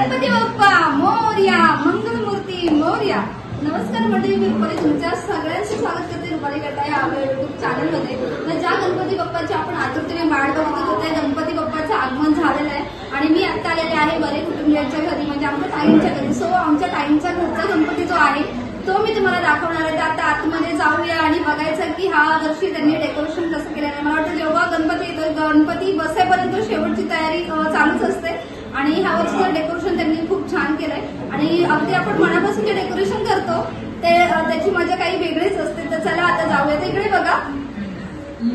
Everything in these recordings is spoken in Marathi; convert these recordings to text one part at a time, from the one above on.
गणपती बाप्पा मोरया, मंगलमूर्ती मोरया. नमस्कार मंडळी, मी रुपाली तुमच्या सगळ्यांचं स्वागत करते रुपाली कट्टा या आपल्या युट्यूब चॅनलमध्ये. तर ज्या गणपती बाप्पाची आपण आतुरतेने वाट बघत होतो त्या गणपती बाप्पाचं आगमन झालेलं आहे आणि मी आता आलेले आहे बरे कुटुंबियांच्या घरी, म्हणजे आमच्या ताईंच्या घरी. सो आमच्या ताईंचा घरचा गणपती जो आहे तो मी तुम्हाला दाखवणार आहे. आता आतमध्ये जाऊया आणि बघायचं की हा वर्षी त्यांनी डेकोरेशन कसं केलेलं आहे. मला वाटतं जेव्हा गणपती येतो गणपती बसेपर्यंत शेवटची तयारी चालूच असते आणि ह्या वर्षीचं डेकोरेशन त्यांनी खूप छान केलंय आणि अगदी आपण मनापासून जे डेकोरेशन करतो ते त्याची मजा काही वेगळीच असते. तर चला आता जाऊया. तर इकडे बघा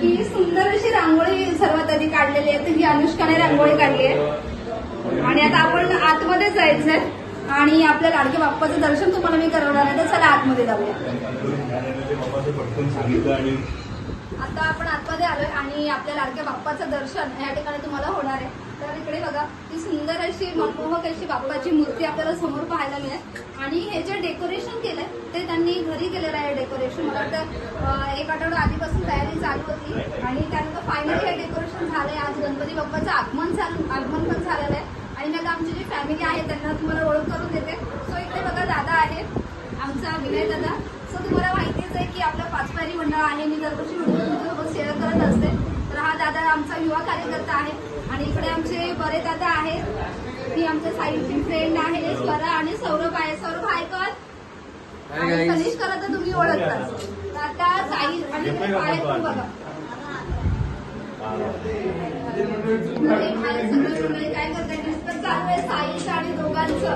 ही सुंदर अशी रांगोळी सर्वात आधी काढलेली आहे. तर ही अनुष्काने रांगोळी काढली आहे आणि आता आपण आतमध्ये जायचंय आणि आपल्या लाडके बाप्पाचं दर्शन तुम्हाला मी करवणार आहे. तर चला आतमध्ये जाऊया. आता आपण आतमध्ये आलोय आणि आपल्या लाडक्या बाप्पाचं दर्शन या ठिकाणी तुम्हाला होणार आहे. तर इकडे बघा ही सुंदर अशी मनमोहक अशी बाप्पाची मूर्ती आपल्याला समोर पाहायला मिळेल आणि हे जे डेकोरेशन केलंय ते त्यांनी घरी केलेलं आहे. डेकोरेशन मला वाटतं 1 आठवडा आधीपासून तयारी चालू होती आणि त्यानंतर फायनली हे डेकोरेशन झालंय. आज गणपती बाप्पाचं आगमन पण झालेलं आहे आणि मग आमची जी फॅमिली आहे त्यांना तुम्हाला ओळख करून देते. सो इकडे बघा दादा आहे आमचा विनय दादा. सो तुम्हाला माहितीच आहे की आपलं पाचपारी मंडळ आहे, मी दरवर्षी व्हिडिओ तुमच्यासोबत शेअर करत असते. तर हा दादा आमचा युवा कार्यकर्ता आहे आणि इकडे आमचे बरे दादा आहेत, ही आमच्या साईडची फ्रेंड आहे स्वरा आणि सौरभ आहे. सौरभ हाय कर आणि कनिष्काला तर तुम्ही ओळखताच. तर आता साई आणि इकडे पाय पण बघा काय करताय नुसतं चालू आहे साईचं आणि दोघांचं.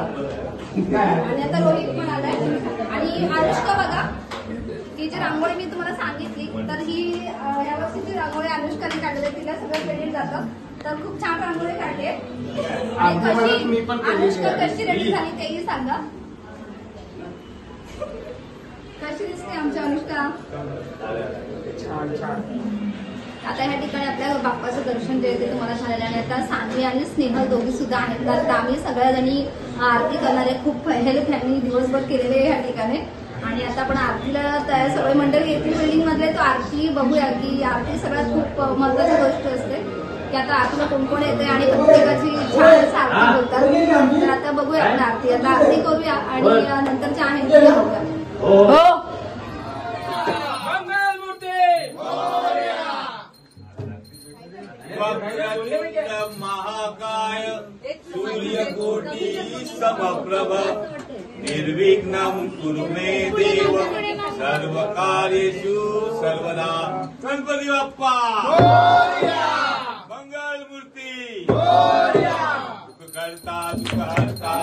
आणि आता रोहित पण आलाय आणि अनुष्का बघा ही जी रांगोळी मी तुम्हाला सांगितली तर ही या वर्षीची रांगोळी अनुष्काने काढली, तिला सगळं क्रेडिट जातं. तर खूप छान रांगोळी काढली आणि कशी अनुष्का कशी रेडी झाली तेही सांगा. कशी दिसते आमची अनुष्का? आता ह्या ठिकाणी आपल्या बाप्पाचं दर्शन जे आहे ते तुम्हाला झालेलं आहे. आता सान्वी आणि स्नेहल दोघी सुद्धा आहेत. तर आम्ही सगळ्या जणी आरती करणारे खूप हेल्प त्यांनी दिवसभर केलेले आहे ह्या ठिकाणी आणि आता आपण आरतीला तयार सगळे मंडळी येतील बिल्डिंग मधले. तो आरती बघूया की आरती सगळ्यात खूप महत्वाची गोष्ट असते की आता आरतीला कोण कोण येते आणि प्रत्येकाची छान आरती बोलतात. तर आता बघूया आपण आरती. आता आरती करूया आणि नंतरच्या आहे बघूया. महाकाय सूर्यकोटी समप्रभ निर्विघ्नं कुरु मे देव सर्वकार्येषु सर्वदा. गणपती बाप्पा मंगलमूर्ती करता करता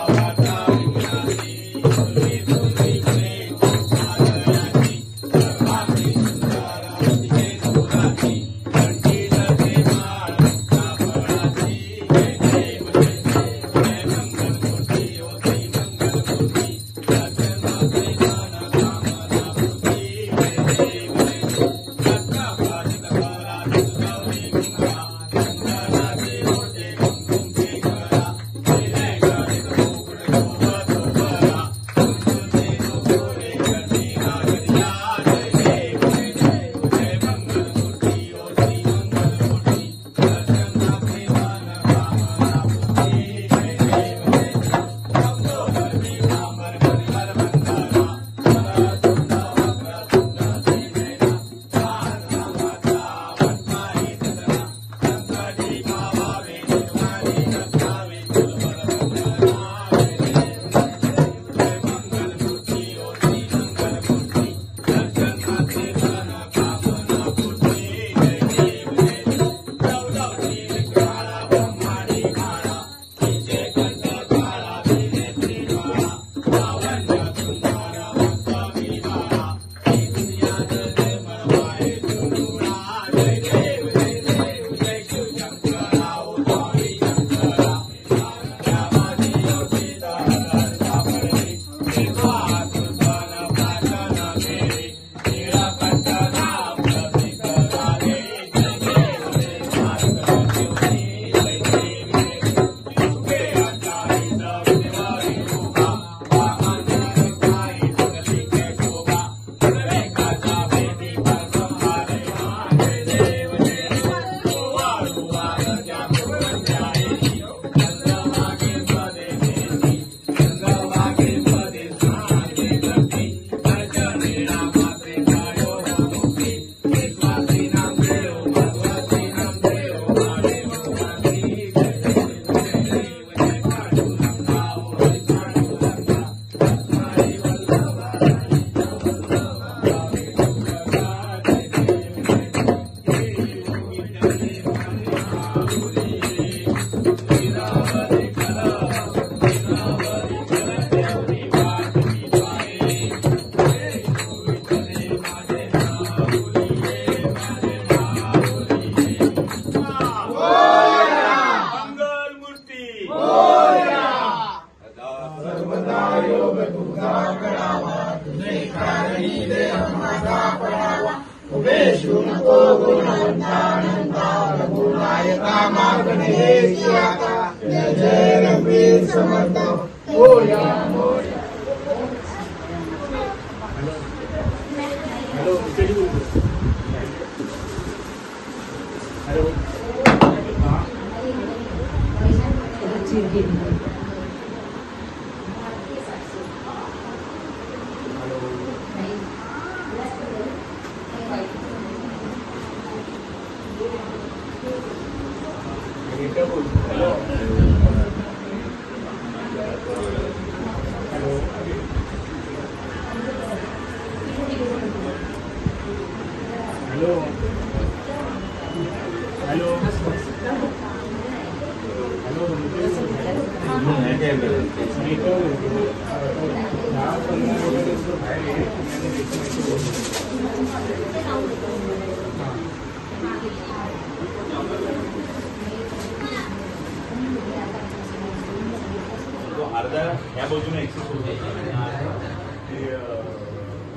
जय जय रघुवीर समर्थ मोरया मोरया.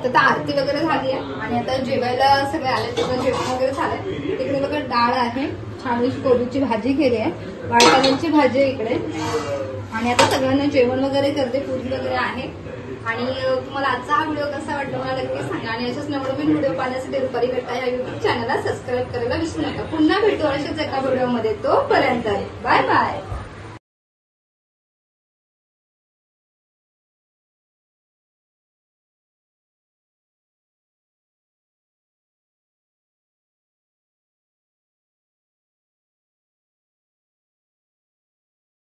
आता आरती वगैरे झाली आहे आणि आता जेवायला सगळे आले. तिथं जेवण वगैरे झालंय. तिकडे बघा डाळ आहे, छान कोबीची भाजी केली आहे, वाटाण्याची भाजी आहे इकडे. आणि आता सगळ्यांना जेवण वगैरे करते, पूरी वगैरे आहे. आणि तुम्हाला आजचा हा व्हिडिओ कसा वाटला मला नक्की सांगा. आणि अशाच नवनवीन व्हिडिओ पाहण्यासाठी रुपाली कट्टा या युट्यूब चॅनलला सबस्क्राईब करायला विसरू नका. पुन्हा भेटू अशाच एका व्हिडिओमध्ये. तोपर्यंत बाय बाय.